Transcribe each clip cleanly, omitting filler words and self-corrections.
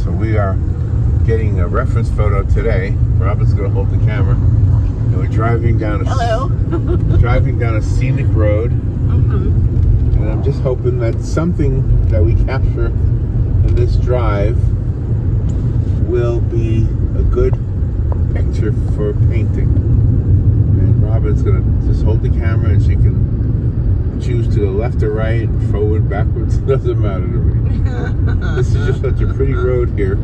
So we are getting a reference photo today. Robin's going to hold the camera. And we're driving down driving down a scenic road. And I'm just hoping that something that we capture in this drive will be a good picture for painting. And Robin's going to just hold the camera and she can choose to the left or right, forward, backwards. It doesn't matter to me. This is just such a pretty road here.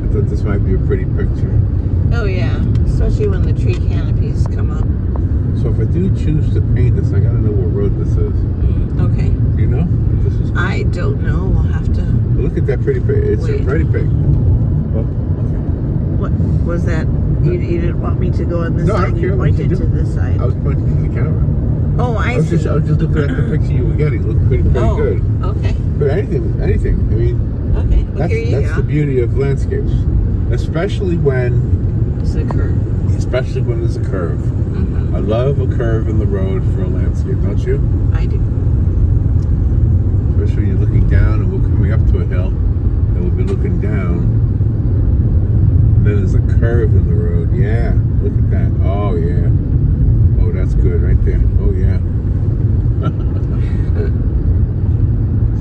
I thought this might be a pretty picture. Oh yeah, especially when the tree canopies come up. So if I do choose to paint this, I gotta know what road this is. Okay. Do you know what this is? I don't know. We'll have to. Look at that pretty picture. It's a pretty big. Oh, okay. What was that? You didn't want me to go on this No, side? I don't care. You pointed to this side. I was pointing to the camera. Oh, I see. I was just looking at the picture you were getting. It looked pretty good. Okay. But anything. I mean, Okay. Well, here you that's go. the beauty of landscapes, especially when It's a curve. there's a curve. I love a curve in the road for a landscape, don't you? I do. Especially when you're looking down and we're coming up to a hill and we'll be looking down. And then there's a curve in the road. Yeah, look at that. Oh, yeah. Oh, that's good right there. Oh, yeah.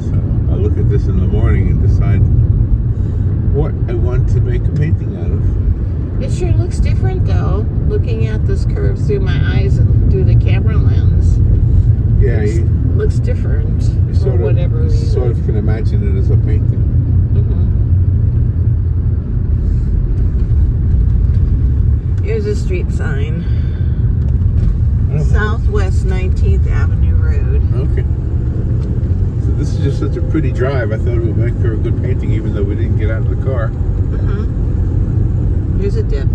So I'll look at this in the morning and decide what I want to make a painting out of. It sure looks different though, looking at this curve through my eyes and through the camera lens. Yeah, looks different you for whatever reason. Sort of can imagine it as a painting. Here's a street sign. Southwest 19th Avenue Road. Okay. So this is just such a pretty drive. I thought it would make for a good painting even though we didn't get out of the car. Here's a dip.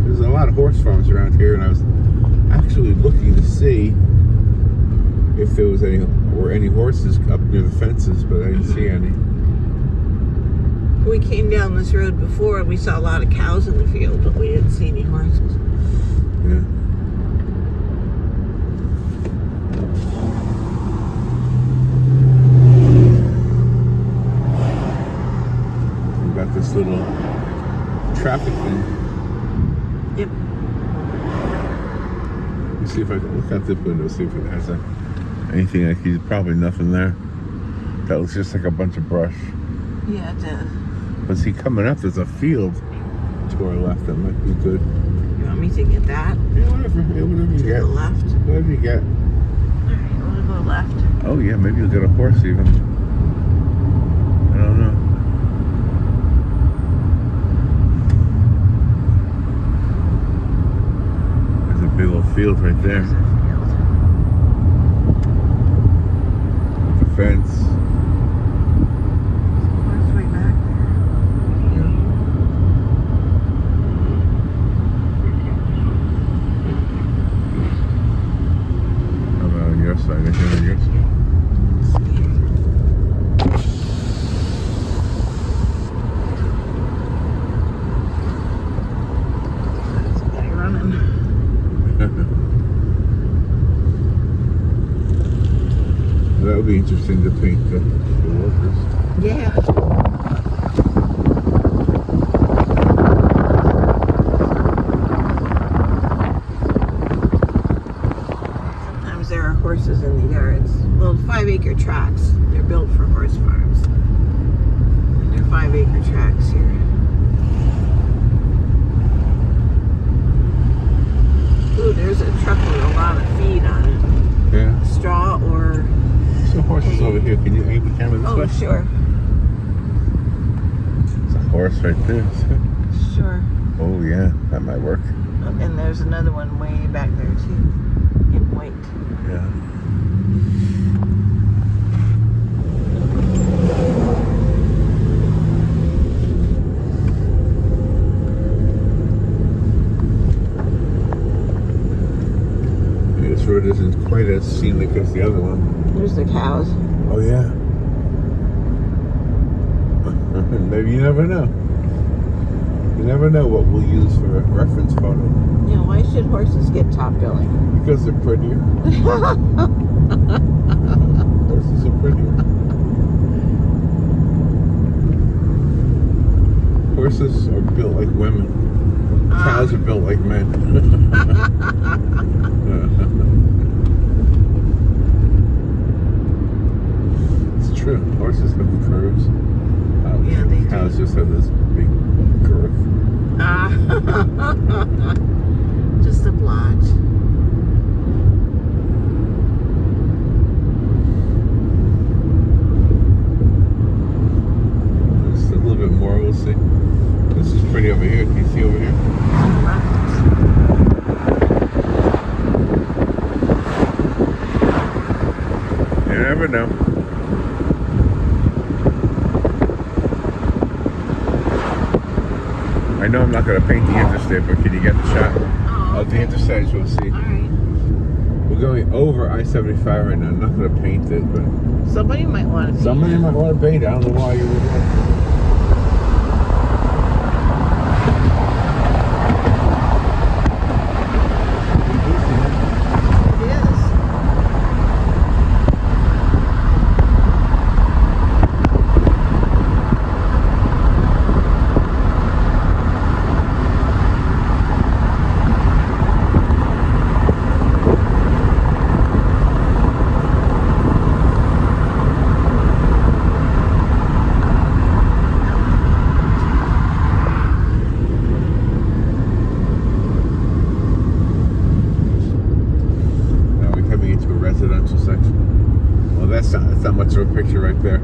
There's a lot of horse farms around here, and I was actually looking to see if there was any horses up near the fences, but I didn't see any. We came down this road before and we saw a lot of cows in the field, but we didn't see any horses. Yeah. We got this little traffic thing. Yep. Let me see if I can look out the window, see if it has anything. There's probably nothing there. That looks just like a bunch of brush. Yeah, it does. But see, coming up, there's a field to our left that might be good. You want me to get that? Yeah, whatever you To get. the left? Whatever you get. Alright, we'll go left. Oh yeah, maybe you'll get a horse even. I don't know. There's a big old field right there. There's a field. With the fence. Horse way back How about on your side? Anything on your side? There's a guy running. That would be interesting to paint the workers. Yeah. Sometimes there are horses in the yards. Well, 5-acre tracts. They're built for horse farms. And they're 5-acre tracts here. Ooh, there's a truck with a lot of feed on it. Yeah. Straw or... Some horses over here. Can you aim the camera this way? Oh, sure. There's a horse right there. Sure. Oh yeah, that might work. And there's another one way back there too, in white. Yeah. This road isn't quite as scenic as the other one. There's the cows. Oh yeah. Maybe you never know. You never know what we'll use for a reference photo. Yeah, why should horses get top billing? Because they're prettier. Horses are prettier. horses are built like women. Cows are built like men. It's true. Horses have the curves. Yeah, they cows just have this big girth. Just a blotch. Just a little bit more, we'll see. This is pretty over here. Can you see over here? You never know. I know I'm not going to paint the interstate, but can you get the shot of the interstate? We'll see. All right. We're going over I-75 right now. I'm not going to paint it, but Somebody might want to paint somebody might want to paint it. I don't know why you would want to. Residential section. Well, that's not much of a picture right there.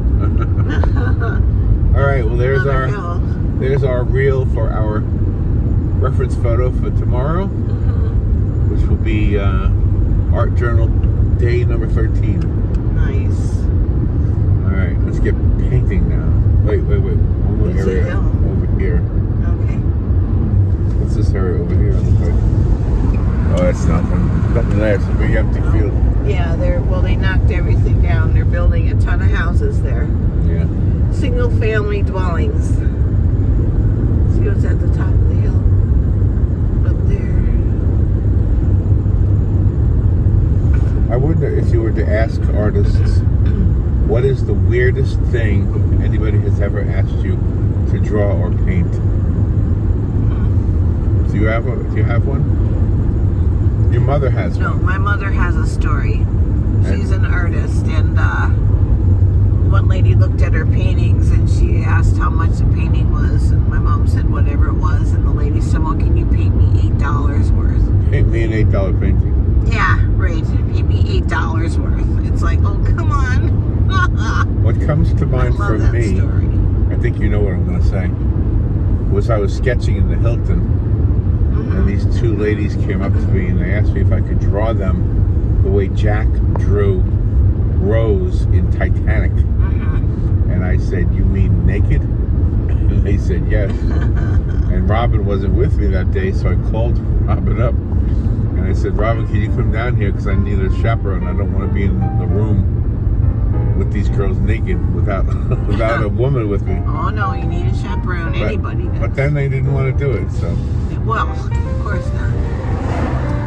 All right. Well, there's our reel for our reference photo for tomorrow, which will be Art Journal day number 13. Nice. All right. Let's get painting now. Wait. One more area over here. Okay. What's this area over here look like? Oh, that's nothing. Nothing there. It's a big empty field. Yeah, they knocked everything down. They're building a ton of houses there. Yeah. Single family dwellings. See what's at the top of the hill? Up there. I wonder if you were to ask artists, what is the weirdest thing anybody has ever asked you to draw or paint? Do you have one? Your mother has one. No, my mother has a story. She's an artist, and one lady looked at her paintings and she asked how much the painting was, and my mom said whatever it was, and the lady said, well, can you paint me $8 worth? Paint me an $8 painting. Yeah, right. Paint me $8 worth. It's like, oh, come on. What comes to mind for me, story. I think you know what I'm going to say, was I was sketching in the Hilton, and these two ladies came up to me and they asked me if I could draw them the way Jack drew Rose in Titanic. And I said, you mean naked? And they said yes. And Robin wasn't with me that day, so I called Robin up and I said, Robin, can you come down here because I need a chaperone. I don't want to be in the room with these girls naked without a woman with me. Oh no, you need a chaperone. Anybody does. But then they didn't want to do it, so. Well, of course not.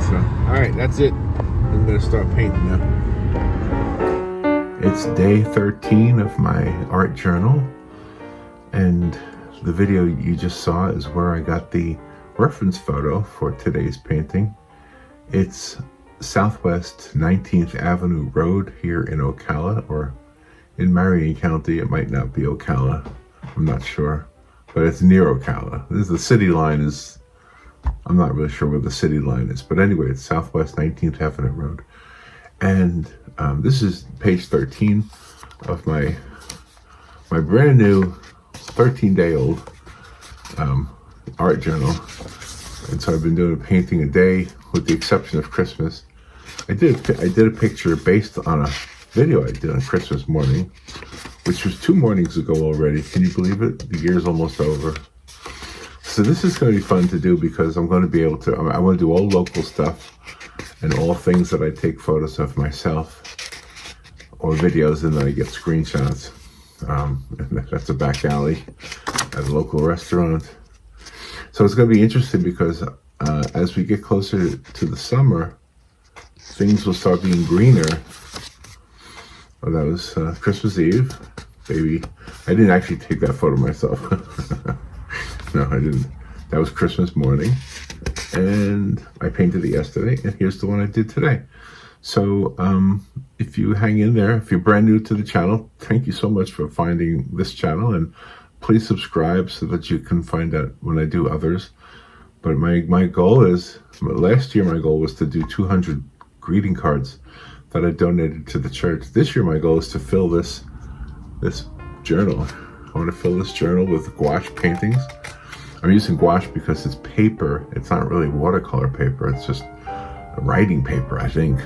So, all right, that's it. I'm gonna start painting now. It's day 13 of my art journal, and the video you just saw is where I got the reference photo for today's painting. It's Southwest 19th Avenue Road here in Ocala, or in Marion County. It might not be Ocala, I'm not sure, but it's near Ocala. The city line is, I'm not really sure where the city line is, but anyway, it's Southwest 19th Avenue Road. And this is page 13 of my brand new 13-day-old art journal. And so I've been doing a painting a day, with the exception of Christmas. I did a picture based on a video I did on Christmas morning, which was 2 mornings ago already. Can you believe it? The year's almost over. So this is going to be fun to do because I'm going to be able to, I want to do all local stuff and all things that I take photos of myself or videos, and then I get screenshots. And that's a back alley at a local restaurant. So it's going to be interesting because as we get closer to the summer, things will start being greener. Well, that was Christmas Eve, baby. I didn't actually take that photo myself. No, I didn't. That was Christmas morning, and I painted it yesterday, and here's the one I did today. So if you hang in there, if you're brand new to the channel, thank you so much for finding this channel, and please subscribe so that you can find out when I do others. But my goal is, last year my goal was to do 200 greeting cards that I donated to the church. This year my goal is to fill this journal. I want to fill this journal with gouache paintings. I'm using gouache because it's paper. It's not really watercolor paper. It's just a writing paper, I think.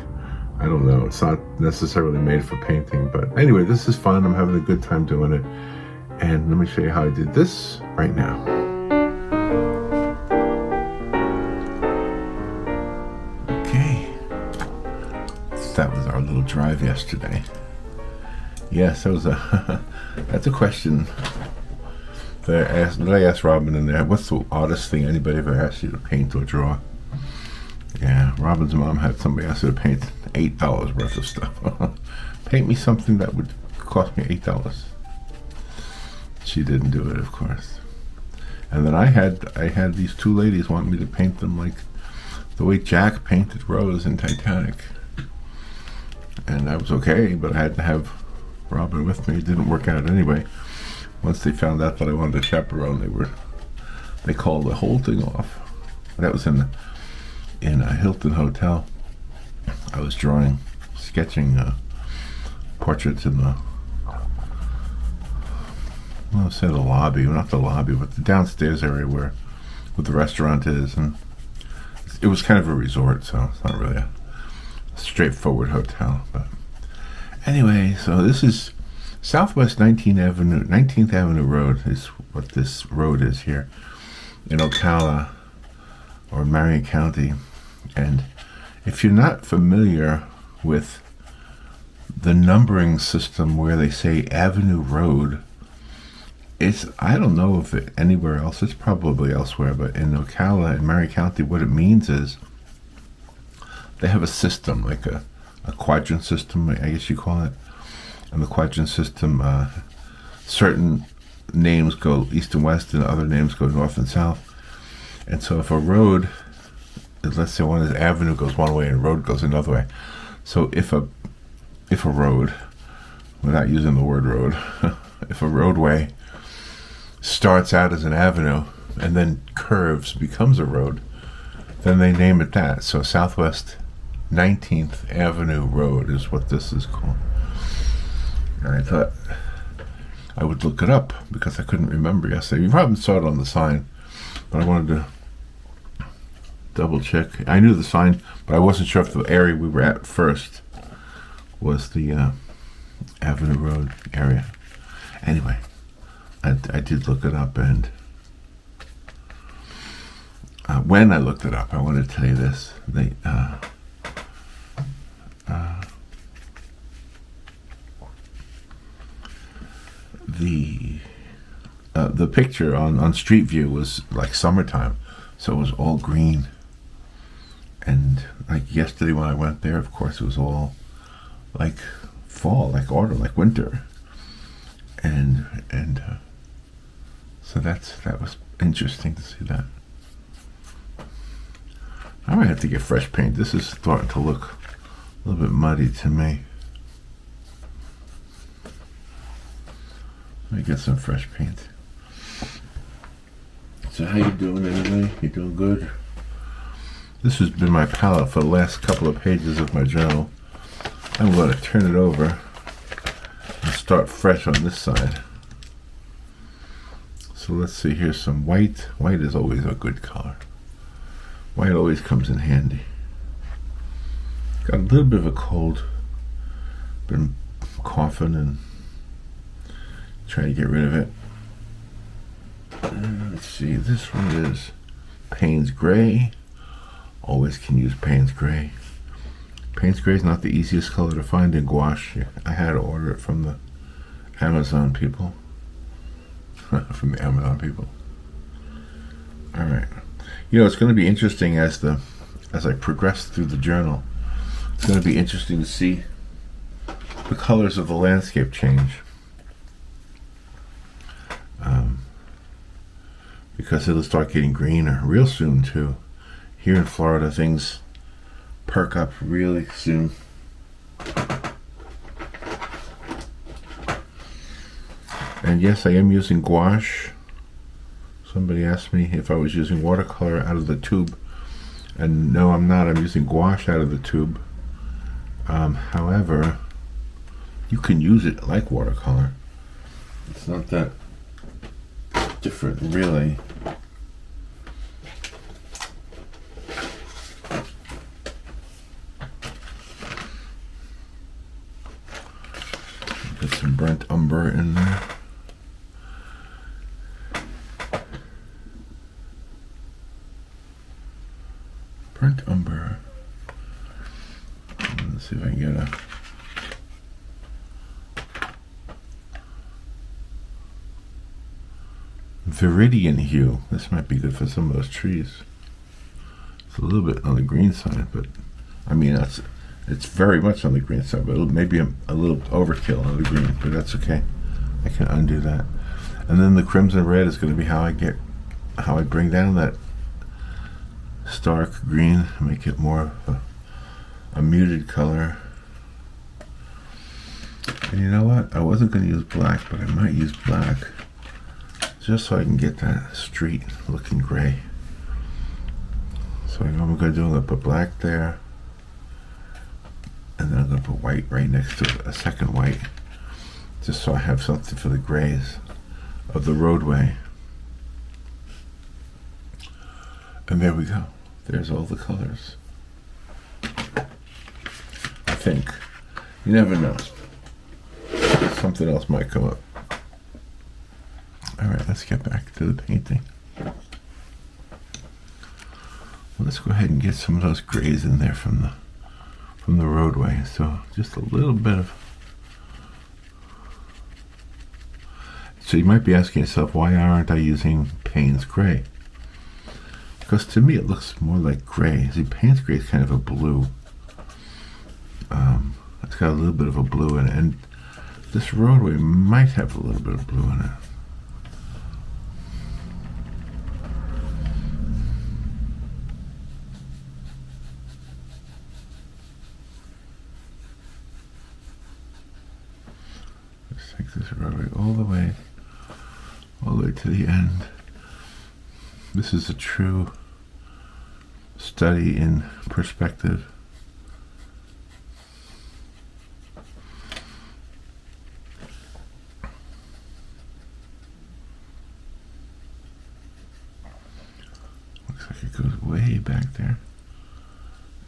I don't know. It's not necessarily made for painting. But anyway, this is fun. I'm having a good time doing it. And let me show you how I did this right now. Okay. So that was our little drive yesterday. Yes, that was that's a question. That I asked Robin in there, what's the oddest thing anybody ever asked you to paint or draw? Yeah, Robin's mom had somebody ask her to paint $8 worth of stuff. Paint me something that would cost me $8. She didn't do it, of course. And then I had these two ladies want me to paint them like the way Jack painted Rose in Titanic. And that was okay, but I had to have Robin with me. It didn't work out anyway. Once they found out that I wanted a chaperone, they called the whole thing off. That was in a Hilton hotel. I was sketching portraits in the, well, say the lobby, not the lobby, but the downstairs area where the restaurant is, and it was kind of a resort, so it's not really a straightforward hotel. But anyway, so this is Southwest 19th Avenue Road is what this road is here in Ocala or Marion County. And if you're not familiar with the numbering system where they say Avenue Road, I don't know if it anywhere else, it's probably elsewhere, but in Ocala and Marion County, what it means is they have a system, like a quadrant system, I guess you call it. And the quadrant system, certain names go east and west and other names go north and south. And so if a road, let's say one is avenue goes one way and road goes another way. So if a road, without using the word road, if a roadway starts out as an avenue and then curves, becomes a road, then they name it that. So Southwest 19th Avenue Road is what this is called. And I thought I would look it up because I couldn't remember yesterday. You probably saw it on the sign, but I wanted to double check. I knew the sign, but I wasn't sure if the area we were at first was the Avenue Road area. Anyway, I did look it up, and when I looked it up, I want to tell you this. The picture on Street View was like summertime, so it was all green. And like yesterday when I went there, of course, it was all like fall, like autumn, like winter. And so that was interesting to see that. I might have to get fresh paint. This is starting to look a little bit muddy to me. Let me get some fresh paint. So how you doing anyway? You doing good? This has been my palette for the last couple of pages of my journal. I'm going to turn it over and start fresh on this side. So let's see, here's some white. White is always a good color. White always comes in handy. Got a little bit of a cold. Been coughing and trying to get rid of it. Let's see, this one is Payne's Gray. Always can use Payne's Gray. Payne's Gray is not the easiest color to find in gouache. I had to order it from the Amazon people. From the Amazon people. Alright. You know, it's going to be interesting as I progress through the journal. It's going to be interesting to see the colors of the landscape change. because it'll start getting greener real soon too. Here in Florida, things perk up really soon. And yes, I am using gouache. Somebody asked me if I was using watercolor out of the tube, and no, I'm not. I'm using gouache out of the tube. However, you can use it like watercolor. It's not that different, really. Get some burnt umber in there. Burnt umber. Let's see if I can get a viridian hue. This might be good for some of those trees. It's a little bit on the green side, but I mean it's very much on the green side, but maybe a little overkill on the green, but that's okay. I can undo that. And then the crimson red is going to be how I bring down that stark green, make it more of a muted color. And you know what? I wasn't going to use black, but I might use black just so I can get that street looking gray. So what I'm going to do, I'm going to put black there, and then I'm going to put white right next to it, a second white, just so I have something for the grays of the roadway. And there we go. There's all the colors. I think. You never know. Something else might come up. Alright, let's get back to the painting. Well, let's go ahead and get some of those grays in there from the roadway. So just a little bit of. So you might be asking yourself, why aren't I using Payne's gray? Because to me it looks more like gray. See, Payne's gray is kind of a blue. It's got a little bit of a blue in it, and this roadway might have a little bit of blue in it. Let's take this roadway all the way to the end. This is a true study in perspective. Looks like it goes way back there.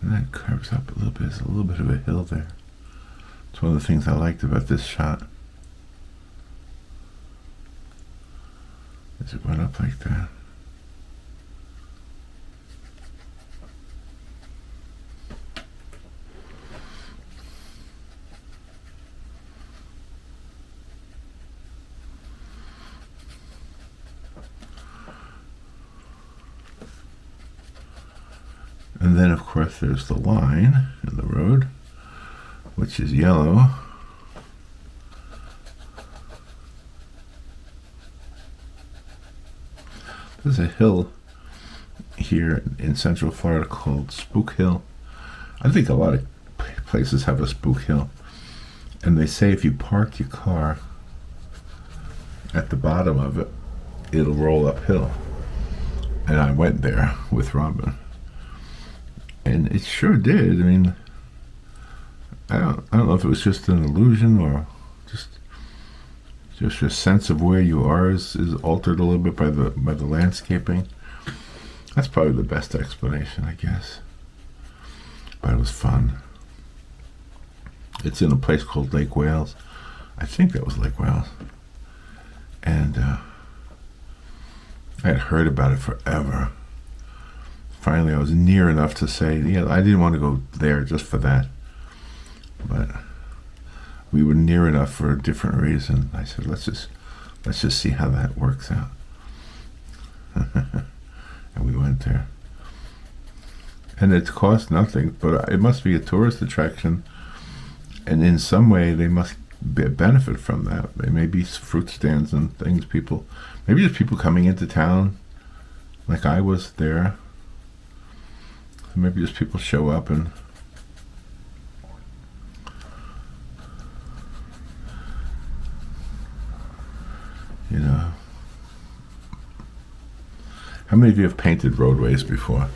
And that curves up a little bit. There's a little bit of a hill there. It's one of the things I liked about this shot. As it went up like that. And then, of course, there's the line in the road, which is yellow. There's a hill here in Central Florida called Spook Hill. I think a lot of places have a Spook Hill. And they say if you park your car at the bottom of it, it'll roll uphill. And I went there with Robin. And it sure did. I mean, I don't know if it was just an illusion or just your sense of where you are is altered a little bit by the landscaping. That's probably the best explanation, I guess. But it was fun. It's in a place called Lake Wales. I think that was Lake Wales. And I had heard about it forever. Finally, I was near enough to say, yeah, I didn't want to go there just for that. But we were near enough for a different reason. I said, let's just see how that works out. And we went there. And it cost nothing, but it must be a tourist attraction. And in some way, they must benefit from that. There may be fruit stands and things, maybe just people coming into town like I was there. Maybe just people show up and you know. How many of you have painted roadways before?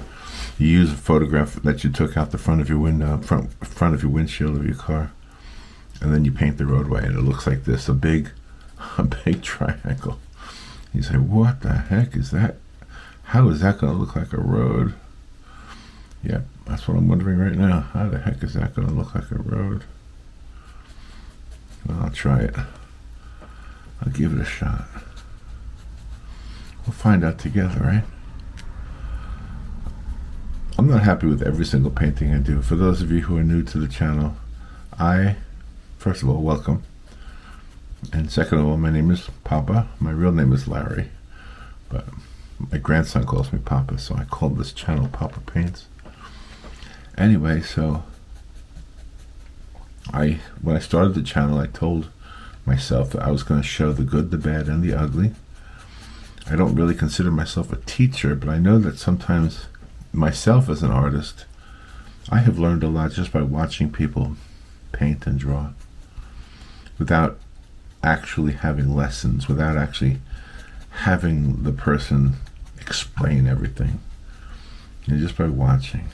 You use a photograph that you took out the front of your window, front of your windshield of your car, and then you paint the roadway, and it looks like this, a big triangle. You say, what the heck is that? How is that going to look like a road? Yeah, that's what I'm wondering right now. How the heck is that going to look like a road? Well, I'll try it. I'll give it a shot. We'll find out together, right? I'm not happy with every single painting I do. For those of you who are new to the channel, first of all, welcome. And second of all, my name is Papa. My real name is Larry, but my grandson calls me Papa, so I call this channel Papa Paints. Anyway, so when I started the channel, I told myself that I was going to show the good, the bad, and the ugly. I don't really consider myself a teacher, but I know that sometimes myself as an artist, I have learned a lot just by watching people paint and draw without actually having lessons, without actually having the person explain everything, just by watching.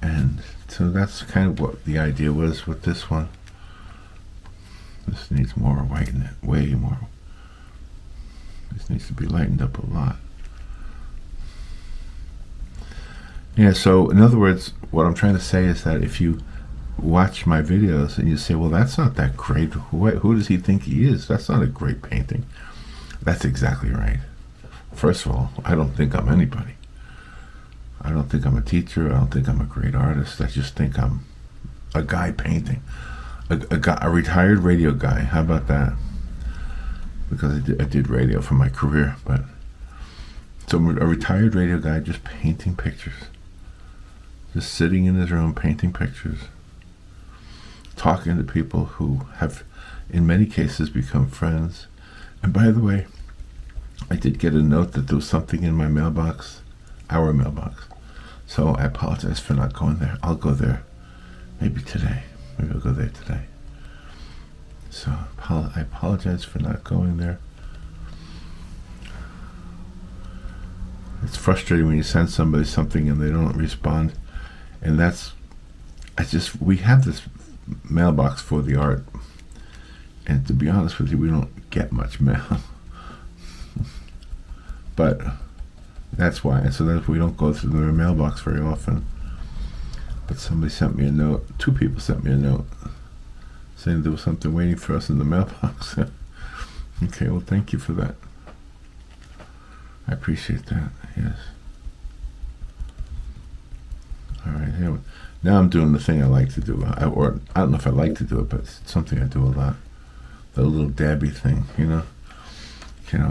And so that's kind of what the idea was with this one. This needs more white in it, way more. This needs to be lightened up a lot. Yeah, so in other words, what I'm trying to say is that if you watch my videos and you say, well, that's not that great, who does he think he is? That's not a great painting. That's exactly right. First of all, I don't think I'm anybody. I don't think I'm a teacher. I don't think I'm a great artist. I just think I'm a guy painting. A retired radio guy. How about that? Because I did radio for my career. But so I'm a retired radio guy just painting pictures. Just sitting in his room painting pictures. Talking to people who have, in many cases, become friends. And by the way, I did get a note that there was something in my mailbox, our mailbox. So I apologize for not going there. I'll go there maybe today. Maybe I'll go there today. So I apologize for not going there. It's frustrating when you send somebody something and they don't respond. And we have this mailbox for the art. And to be honest with you, we don't get much mail. But that's why. And so we don't go through their mailbox very often. But somebody sent me a note. 2 people sent me a note saying there was something waiting for us in the mailbox. Okay, well, thank you for that. I appreciate that. Yes. All right. Now I'm doing the thing I like to do. I don't know if I like to do it, but it's something I do a lot. The little dabby thing, you know.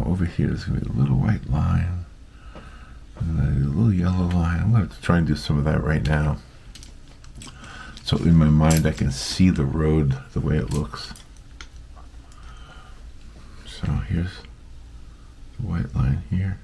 Over here there's going to be a little white line. And then a little yellow line. I'm going to try and do some of that right now. So in my mind I can see the road the way it looks. So here's the white line here.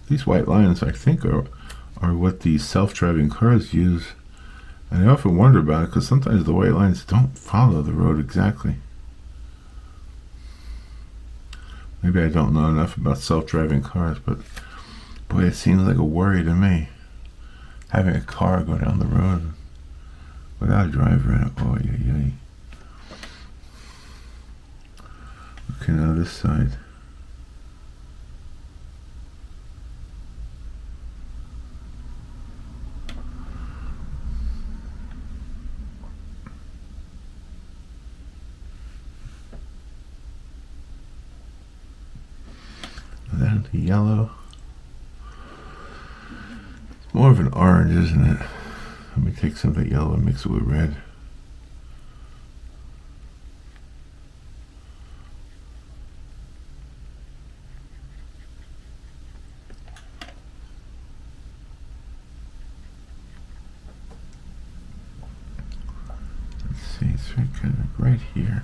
These white lines, I think, are what the self-driving cars use. And I often wonder about it because sometimes the white lines don't follow the road exactly. Maybe I don't know enough about self-driving cars, but boy, it seems like a worry to me. Having a car go down the road without a driver in it. Oh, yeah. Okay, now this side. And then the yellow. It's more of an orange, isn't it? Let me take some of that yellow and mix it with red. kind of right here.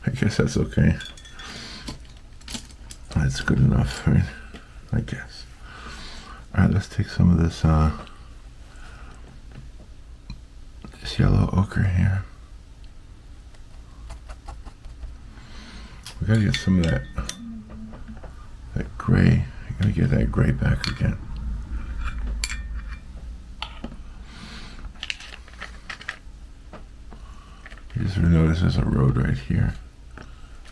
I guess that's okay. That's good enough, right? I guess. All right, let's take some of this this yellow ochre here. We gotta get some of that gray. I gotta get that gray back again. You just notice there's a road right here.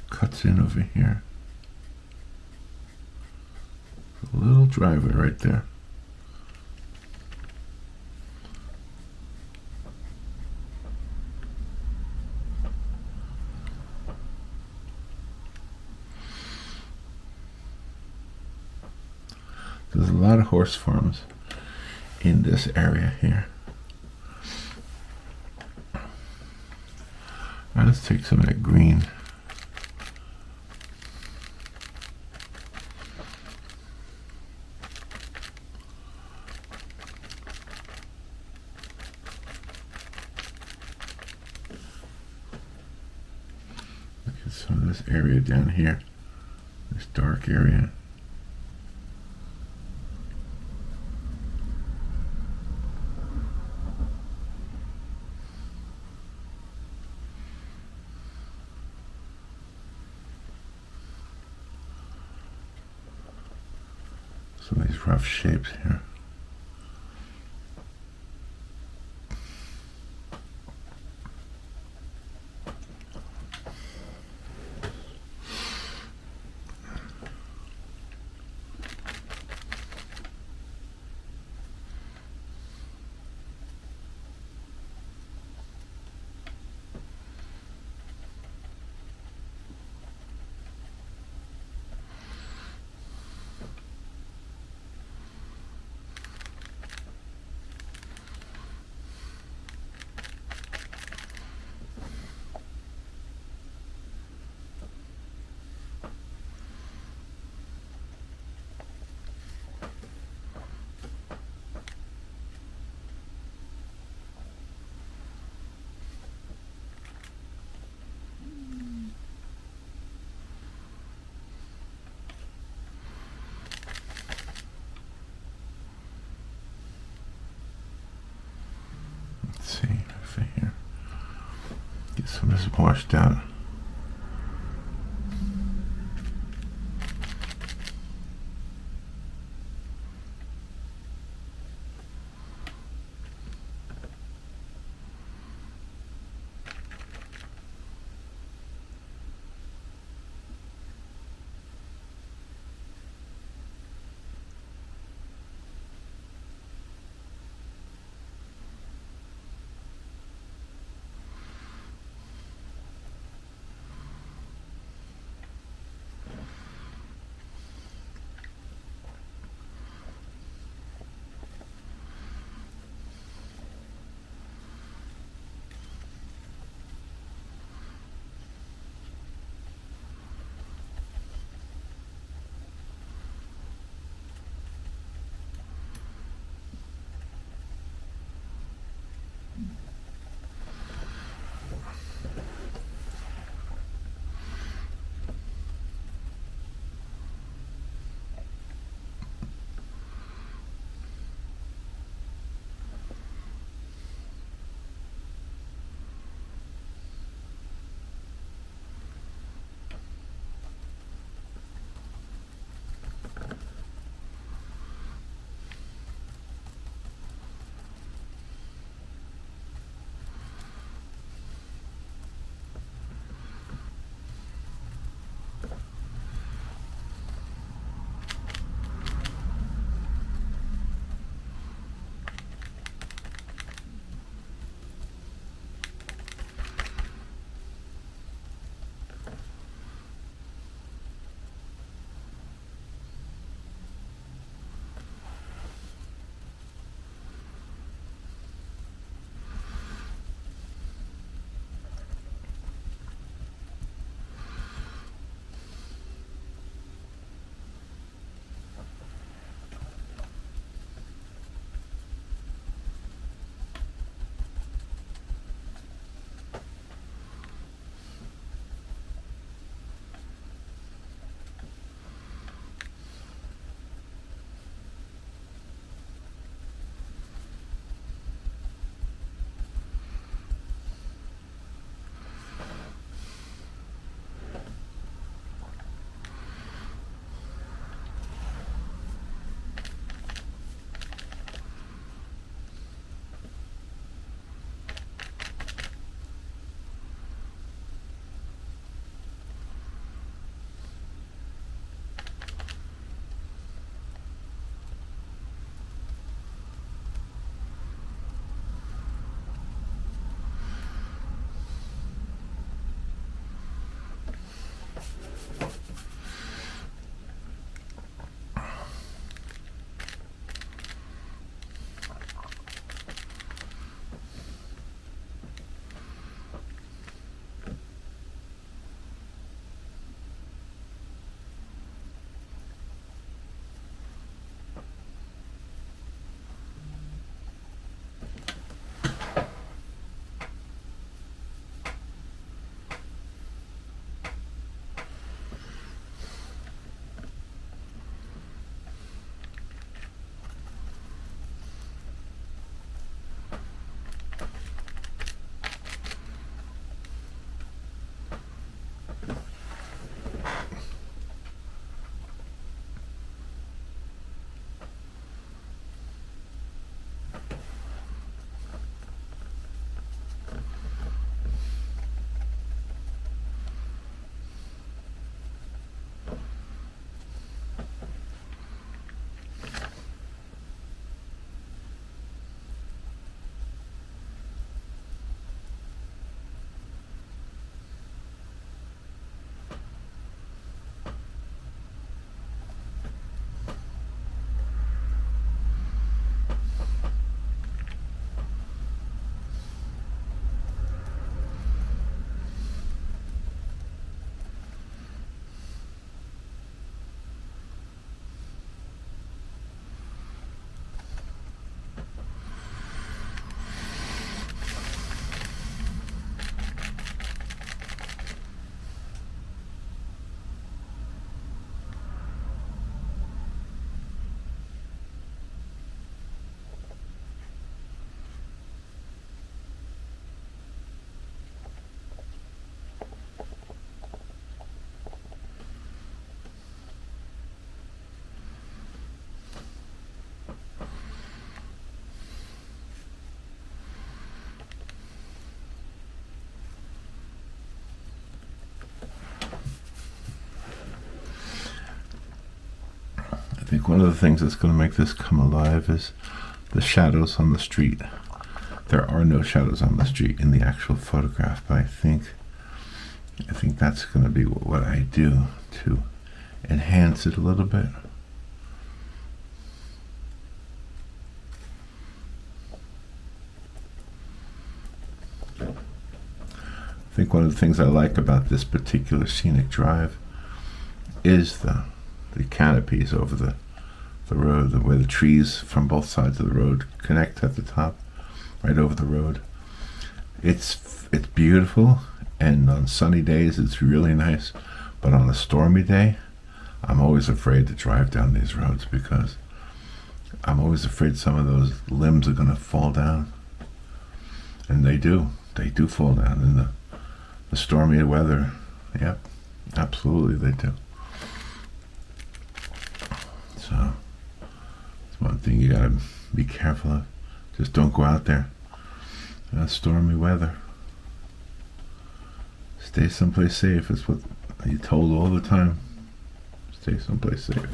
Cuts in over here. A little driveway right there. There's a lot of horse farms in this area here. All right, let's take some of that green. Look at some of this area down here, this dark area. Some of these rough shapes here. See over here. Get some of this washed out. think one of the things that's going to make this come alive is the shadows on the street. There are no shadows on the street in the actual photograph, but I think that's going to be what I do to enhance it a little bit. I think one of the things I like about this particular scenic drive is the canopies over the road, where the trees from both sides of the road connect at the top, right over the road. It's beautiful, and on sunny days it's really nice, but on a stormy day I'm always afraid to drive down these roads, because I'm always afraid some of those limbs are going to fall down, and they do fall down in the stormy weather. Yep, absolutely they do. So it's one thing you gotta be careful of. Just don't go out there in stormy weather. Stay someplace safe. It's what you're told all the time. Stay someplace safe.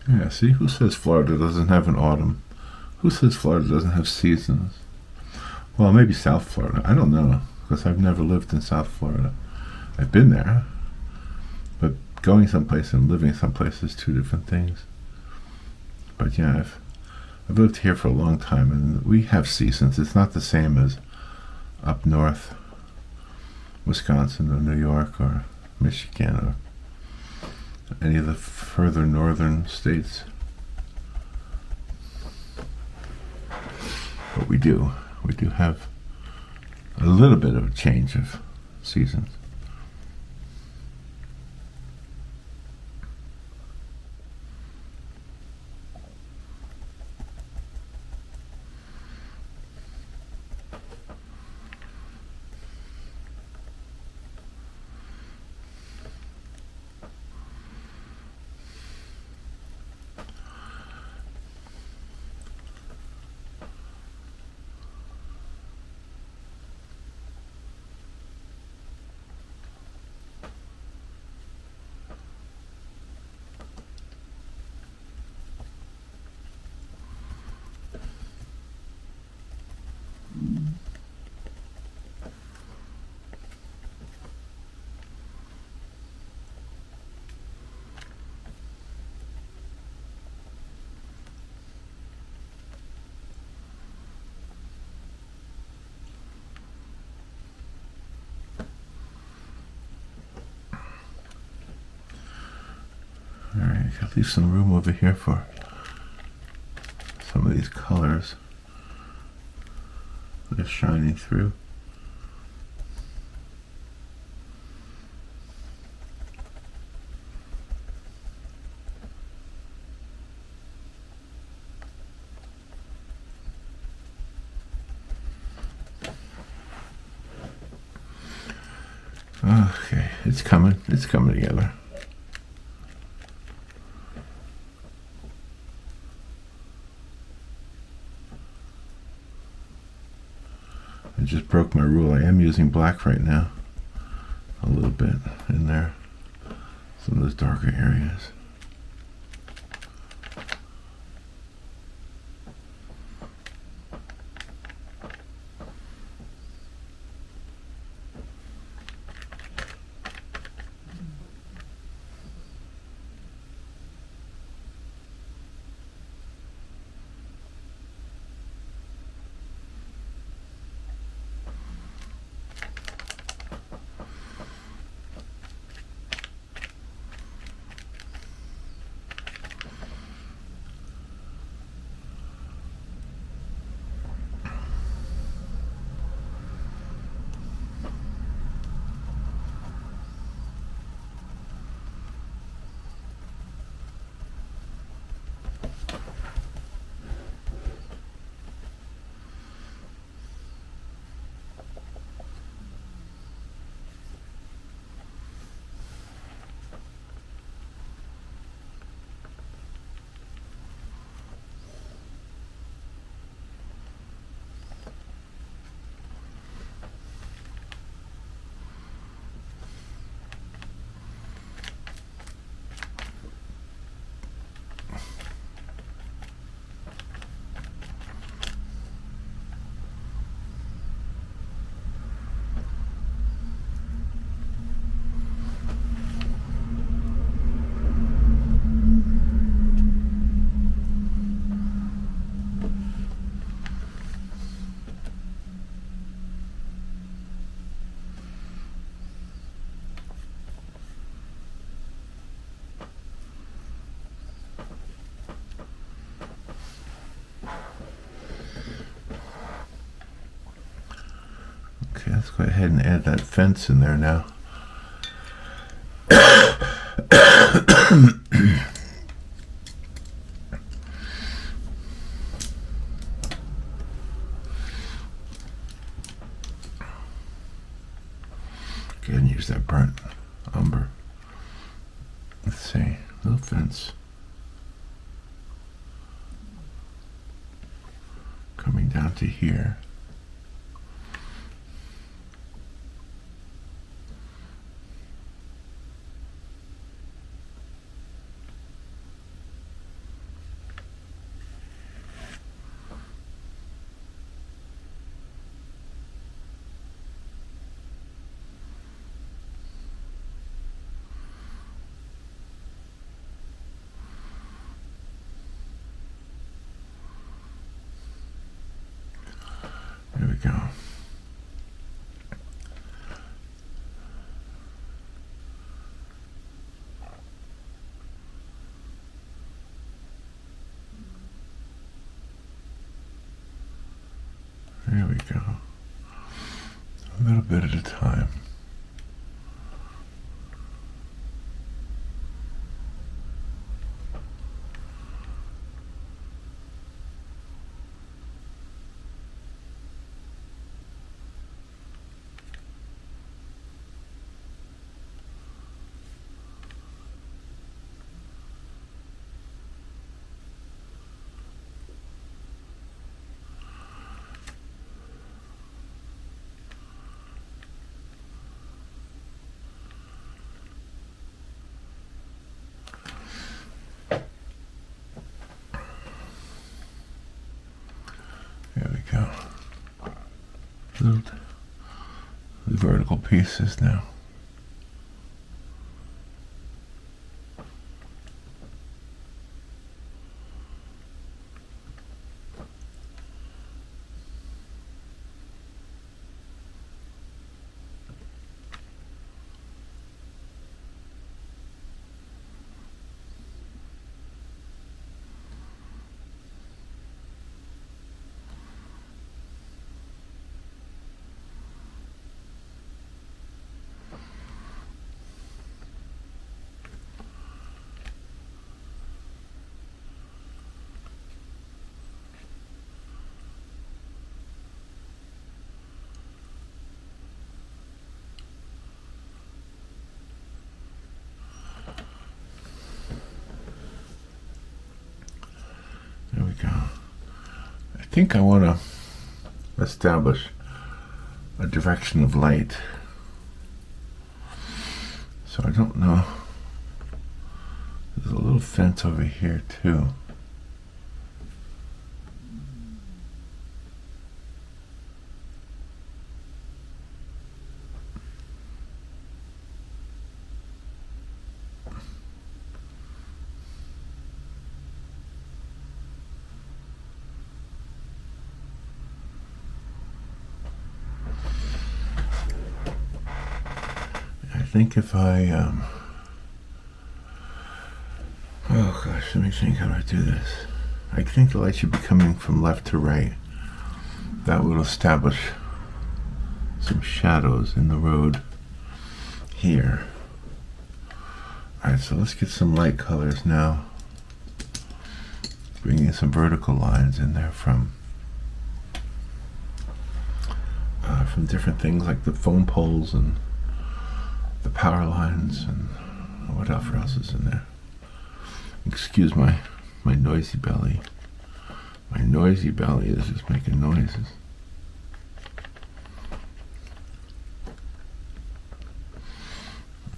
Yeah, see, who says Florida doesn't have an autumn? Who says Florida doesn't have seasons? Well, maybe South Florida. I don't know, because I've never lived in South Florida. I've been there, but going someplace and living someplace is two different things. But yeah, I've lived here for a long time, and we have seasons. It's not the same as up north, Wisconsin or New York or Michigan or any of the further northern states. But we do have a little bit of a change of seasons. Alright, I gotta leave some room over here for some of these colors that are shining through. Okay, it's coming together. I just broke my rule. I am using black right now, a little bit in there, some of those darker areas. let's go ahead and add that fence in there now. Go ahead and use that burnt umber. Let's see, little fence coming down to here. There we go. There we go. A little bit at a time. There we go. The vertical pieces now. There we go. I think I want to establish a direction of light. So I don't know. There's a little fence over here too. I think if I, oh gosh, let me think how do I do this. I think the light should be coming from left to right. That will establish some shadows in the road here. Alright, so let's get some light colors now. Bringing some vertical lines in there from different things like the phone poles and the power lines and whatever else is in there. Excuse my noisy belly. My noisy belly is just making noises.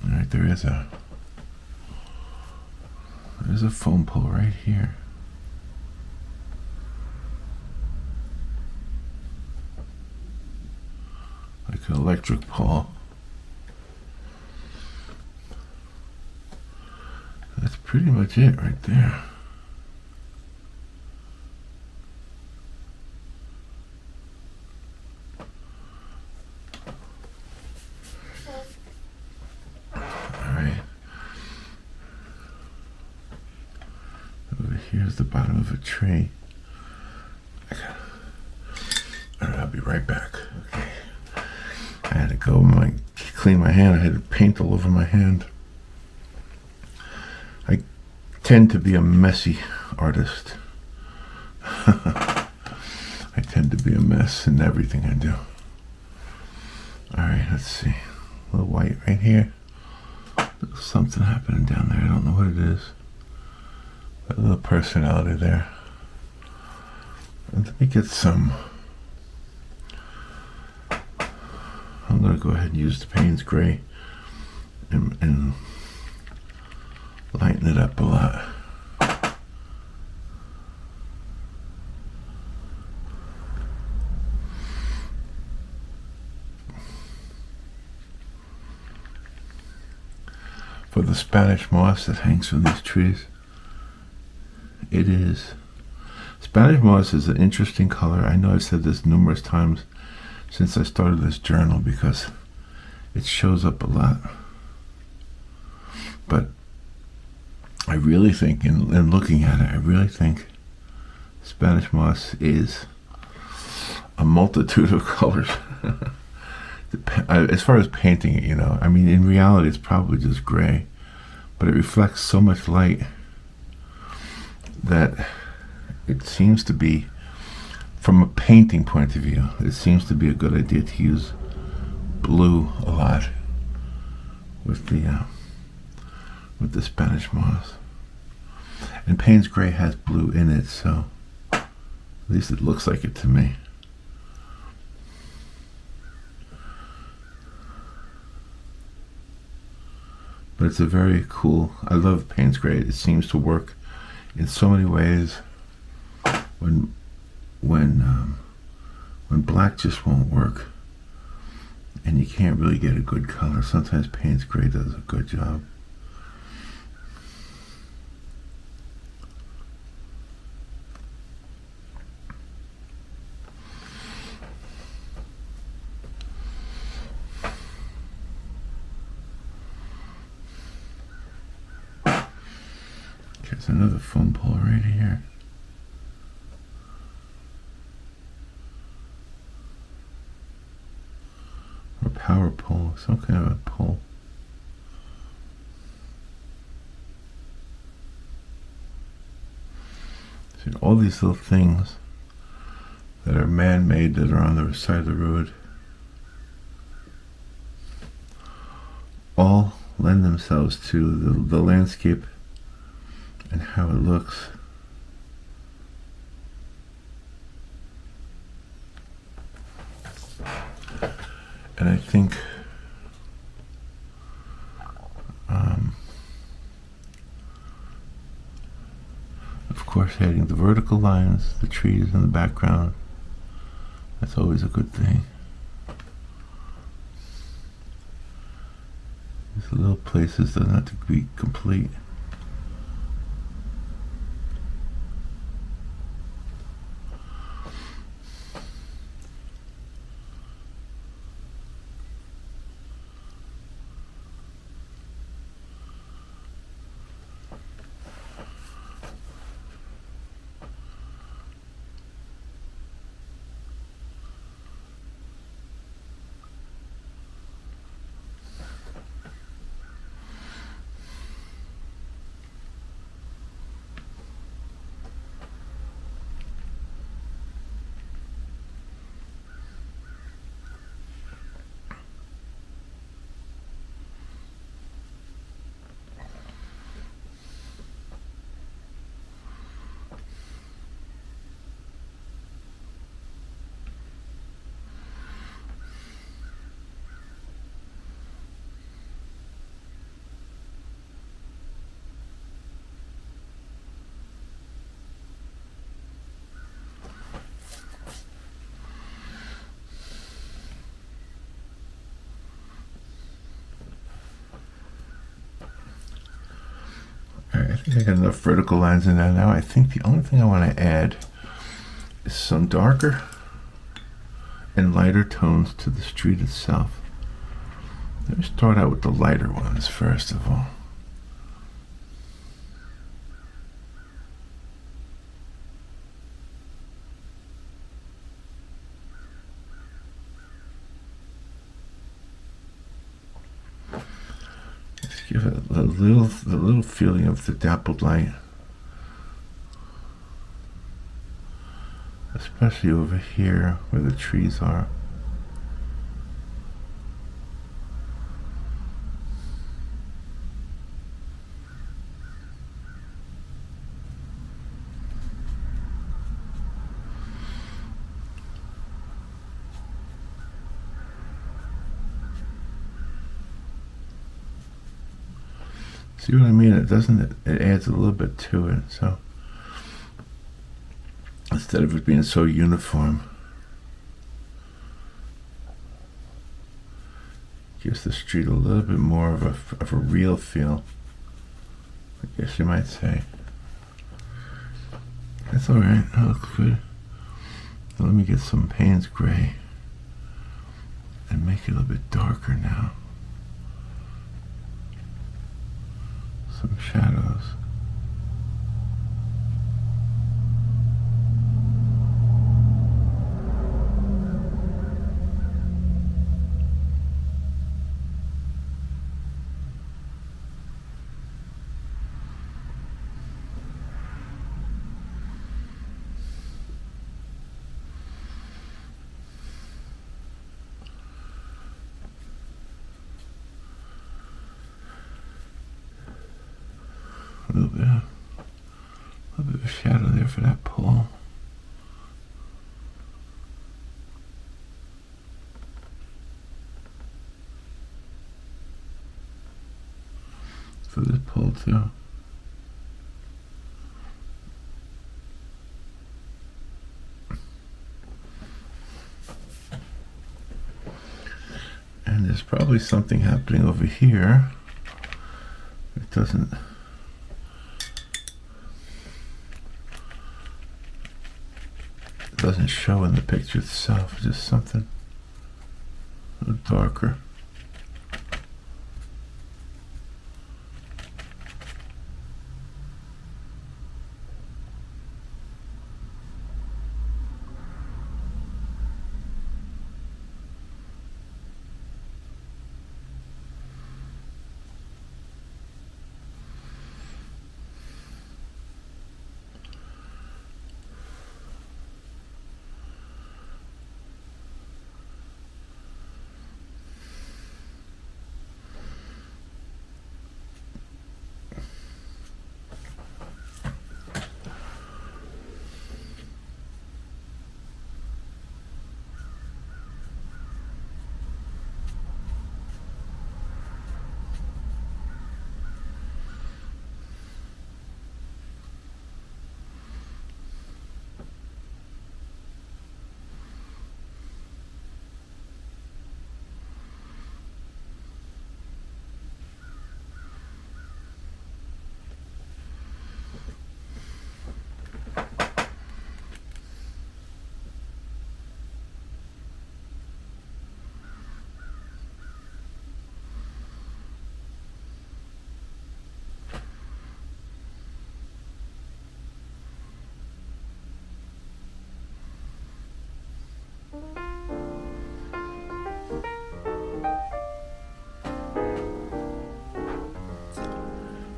Alright, there's a phone pole right here. Like an electric pole. That's pretty much it right there. Alright. Over here's the bottom of a tree. Alright, I'll be right back. Okay. I had to go clean my hand. I had paint all over my hand. I tend to be a messy artist. I tend to be a mess in everything I do. Alright, let's see. A little white right here. There's something happening down there. I don't know what it is. A little personality there. And let me get some. I'm going to go ahead and use the Payne's Gray and lighten it up a lot. For the Spanish moss that hangs from these trees, Spanish moss is an interesting color. I know I've said this numerous times since I started this journal because it shows up a lot. But I really think, in looking at it, I really think Spanish moss is a multitude of colors. As far as painting it, I mean, in reality, it's probably just gray, but it reflects so much light that it seems to be, from a painting point of view, it seems to be a good idea to use blue a lot with the Spanish moss. And Payne's Gray has blue in it, so at least it looks like it to me. But it's a very cool, I love Payne's Gray. It seems to work in so many ways. When black just won't work and you can't really get a good color, sometimes Payne's Gray does a good job. There's another phone pole right here. Or power pole, some kind of a pole. See, all these little things that are man-made that are on the side of the road all lend themselves to the landscape and how it looks. And I think of course, adding the vertical lines, the trees in the background, that's always a good thing. These little places doesn't have to be complete. I think I got enough vertical lines in there now. I think the only thing I want to add is some darker and lighter tones to the street itself. Let me start out with the lighter ones first of all. Give it a little feeling of the dappled light, especially over here where the trees are. See what I mean? It doesn't, it adds a little bit to it, so instead of it being so uniform, gives the street a little bit more of a real feel, I guess you might say. That's alright, that looks good. Now let me get some Payne's Gray and make it a little bit darker now. Some shadows. A little bit of shadow there for that pole. For this pole too. And there's probably something happening over here. It doesn't show in the picture itself, just something a little darker.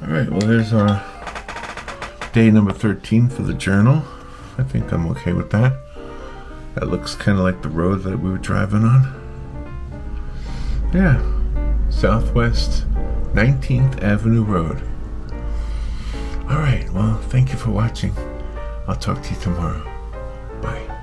Alright, well there's our day number 13 for the journal. I think I'm okay with that. That looks kind of like the road that we were driving on. Yeah, Southwest 19th Avenue Road. Alright, well thank you for watching. I'll talk to you tomorrow. Bye.